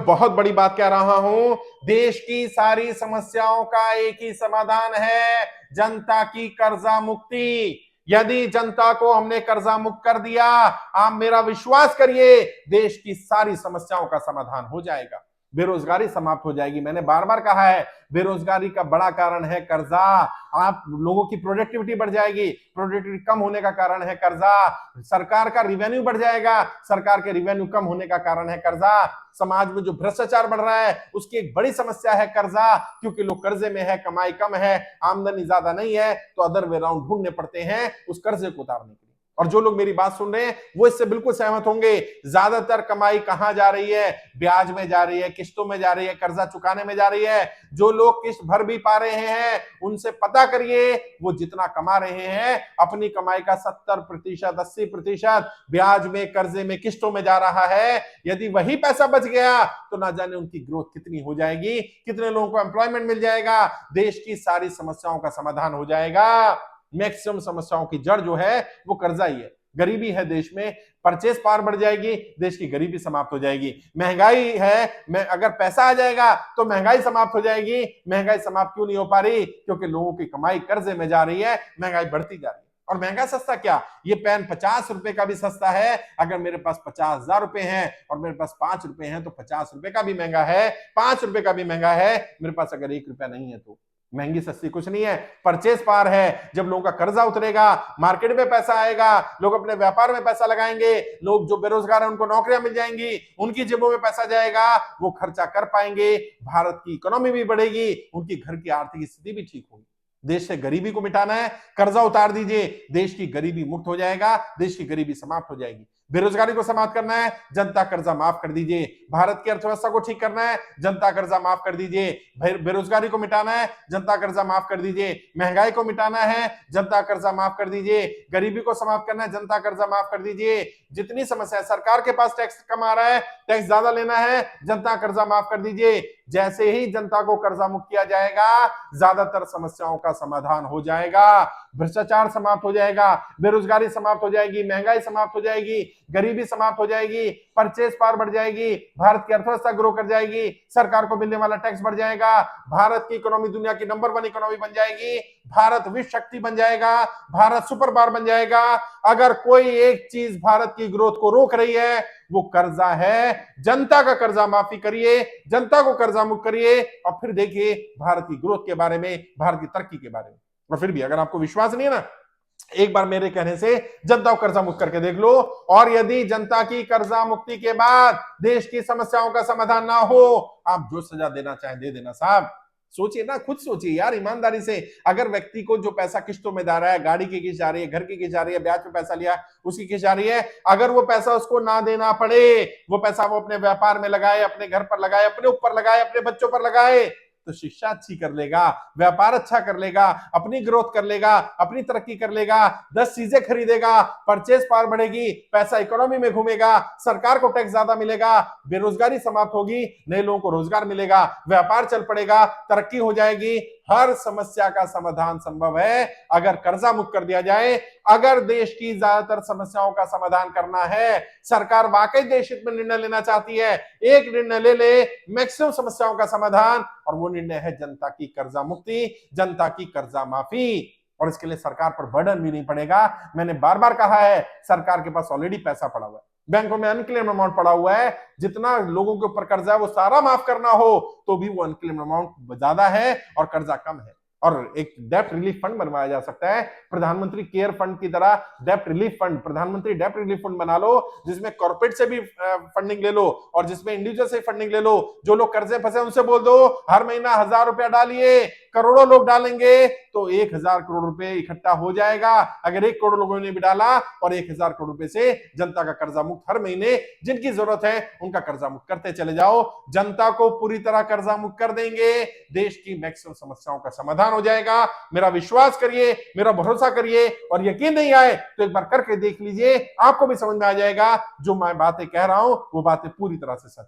बहुत बड़ी बात कह रहा हूं, देश की सारी समस्याओं का एक ही समाधान है, जनता की कर्जा मुक्ति। यदि जनता को हमने कर्जा मुक्त कर दिया, आप मेरा विश्वास करिए, देश की सारी समस्याओं का समाधान हो जाएगा। बेरोजगारी समाप्त हो जाएगी। मैंने बार बार कहा है, बेरोजगारी का बड़ा कारण है कर्जा। आप लोगों की प्रोडक्टिविटी बढ़ जाएगी, प्रोडक्टिविटी कम होने का कारण है कर्जा। सरकार का रिवेन्यू बढ़ जाएगा, सरकार के रिवेन्यू कम होने का कारण है कर्जा। समाज में जो भ्रष्टाचार बढ़ रहा है उसकी एक बड़ी समस्या है कर्जा, क्योंकि लोग कर्जे में है, कमाई कम है, आमदनी ज्यादा नहीं है, तो अदर वे राउंड ढूंढने पड़ते हैं उस कर्जे को उतारने के लिए। और जो लोग मेरी बात सुन रहे हैं वो इससे बिल्कुल सहमत होंगे। ज्यादातर कमाई कहां जा रही है? ब्याज में जा रही है, किस्तों में जा रही है, कर्जा चुकाने में जा रही है। जो लोग किस्त भर भी पा रहे हैं उनसे पता करिए, वो जितना कमा रहे हैं अपनी कमाई का 70%, 80% ब्याज में, कर्जे में, किस्तों में जा रहा है। यदि वही पैसा बच गया तो ना जाने उनकी ग्रोथ कितनी हो जाएगी, कितने लोगों को एम्प्लॉयमेंट मिल जाएगा, देश की सारी समस्याओं का समाधान हो जाएगा। मैक्सिमम समस्याओं की जड़ जो है वो कर्जा ही है, गरीबी है देश में, परचेस पावर बढ़ जाएगी, देश की गरीबी समाप्त हो जाएगी। महंगाई है, अगर पैसा आ जाएगा तो महंगाई समाप्त हो जाएगी। महंगाई समाप्त क्यों नहीं हो पा रही? क्योंकि लोगों की कमाई कर्जे में जा रही है, महंगाई बढ़ती जा रही है। और महंगा सस्ता क्या, ये पेन 50 रुपए का भी सस्ता है। अगर मेरे पास 50,000 रुपए हैं और मेरे पास 5 रुपए हैं तो 50 रुपए का भी महंगा है, 5 रुपए का भी महंगा है। मेरे पास अगर 1 रुपया नहीं है तो महंगी सस्ती कुछ नहीं है, परचेस पावर है। जब लोगों का कर्जा उतरेगा, मार्केट में पैसा आएगा, लोग अपने व्यापार में पैसा लगाएंगे, लोग जो बेरोजगार हैं उनको नौकरियां मिल जाएंगी, उनकी जेबों में पैसा जाएगा, वो खर्चा कर पाएंगे, भारत की इकोनॉमी भी बढ़ेगी, उनकी घर की आर्थिक स्थिति भी ठीक होगी। देश से गरीबी को मिटाना है, कर्जा उतार दीजिए, देश की गरीबी मुक्त हो जाएगा, देश की गरीबी समाप्त हो जाएगी। बेरोजगारी को समाप्त करना है, जनता कर्जा माफ कर दीजिए। भारत की अर्थव्यवस्था को ठीक करना है, जनता कर्जा माफ कर दीजिए। बेरोजगारी को मिटाना है, जनता कर्जा माफ कर दीजिए। महंगाई को मिटाना है, जनता कर्जा माफ कर दीजिए। गरीबी को समाप्त करना है, जनता कर्जा माफ कर दीजिए। जितनी समस्या है, सरकार के पास टैक्स कम आ रहा है, टैक्स ज्यादा लेना है, जनता कर्जा माफ कर दीजिए। जैसे ही जनता को कर्जा मुक्त किया जाएगा, ज्यादातर समस्याओं का समाधान हो जाएगा, भ्रष्टाचार समाप्त हो जाएगा, बेरोजगारी समाप्त हो जाएगी, महंगाई समाप्त हो जाएगी, गरीबी समाप्त हो जाएगी, परचेस पावर बढ़ जाएगी, भारत की अर्थव्यवस्था ग्रो कर जाएगी, सरकार को मिलने वाला टैक्स बढ़ जाएगा, भारत की इकोनॉमी दुनिया की नंबर 1 इकोनॉमी बन जाएगी, भारत विश्व शक्ति बन जाएगा, भारत सुपर पावर बन जाएगा। अगर कोई एक चीज भारत की ग्रोथ को रोक रही है वो कर्जा है। जनता का कर्जा माफी करिए, जनता को कर्जा मुक्त करिए, और फिर देखिए भारत की ग्रोथ के बारे में, भारत की तरक्की के बारे में। और फिर भी अगर आपको विश्वास नहीं है ना, एक बार मेरे कहने से जनता को कर्जा मुक्त करके देख लो। और यदि जनता की कर्जा मुक्ति के बाद देश की समस्याओं का समाधान ना हो, आप जो सजा देना चाहें दे देना साहब। सोचिए ना, खुद सोचिए यार ईमानदारी से। अगर व्यक्ति को जो पैसा किस्तों में जा रहा है, गाड़ी की किस्त जा रही है, घर की किस्त जा रही है, ब्याज पे पैसा लिया उसकी किस्त जा रही है, अगर वो पैसा उसको ना देना पड़े, वो पैसा वो अपने व्यापार में लगाए, अपने घर पर लगाए, अपने ऊपर लगाए, अपने बच्चों पर लगाए, तो शिक्षा अच्छी कर लेगा, व्यापार अच्छा कर लेगा, अपनी ग्रोथ कर लेगा, अपनी तरक्की कर लेगा, 10 चीजें खरीदेगा, परचेस पावर बढ़ेगी, पैसा इकोनॉमी में घूमेगा, सरकार को टैक्स ज्यादा मिलेगा, बेरोजगारी समाप्त होगी, नए लोगों को रोजगार मिलेगा, व्यापार चल पड़ेगा, तरक्की हो जाएगी। हर समस्या का समाधान संभव है अगर कर्जा मुक्त कर दिया जाए। अगर देश की ज्यादातर समस्याओं का समाधान करना है, सरकार वाकई देश हित में निर्णय लेना चाहती है, एक निर्णय ले ले, मैक्सिमम समस्याओं का समाधान, और वो निर्णय है जनता की कर्जा मुक्ति, जनता की कर्जा माफी। और इसके लिए सरकार पर बर्डन भी नहीं पड़ेगा। मैंने बार बार कहा है, सरकार के पास ऑलरेडी पैसा पड़ा हुआ है, बैंकों में अनक्लेम अमाउंट पड़ा हुआ है, जितना लोगों के ऊपर कर्जा है वो सारा माफ करना हो तो भी वो अनक्लेम अमाउंट ज्यादा है और कर्जा कम है। और एक डेप्ट रिलीफ फंड बनवाया जा सकता है, प्रधानमंत्री केयर फंड की तरह डेप्ट रिलीफ फंड, प्रधानमंत्री डेप्ट रिलीफ फंड बना लो, जिसमें कॉर्पोरेट से भी फंडिंग ले लो और जिसमें इंडिविजुअल से फंडिंग ले लो। जो लोग कर्जे फंसे उनसे बोल दो हर महीना 1000 रुपया डालिए, करोड़ों लोग डालेंगे तो 1000 करोड़ रुपए इकट्ठा हो जाएगा। अगर 1 करोड़ लोगों ने भी डाला और 1000 करोड़ रुपए से जनता का कर्जा मुक्त हर महीने जिनकी जरूरत है उनका कर्जा मुक्त करते चले जाओ, जनता को पूरी तरह कर्जा मुक्त कर देंगे, देश की मैक्सिमम समस्याओं का समाधान हो जाएगा। मेरा विश्वास करिए, मेरा भरोसा करिए, और यकीन नहीं आए तो एक बार करके देख लीजिए, आपको भी समझ में आ जाएगा जो मैं बातें कह रहा हूं वो बातें पूरी तरह से सच है।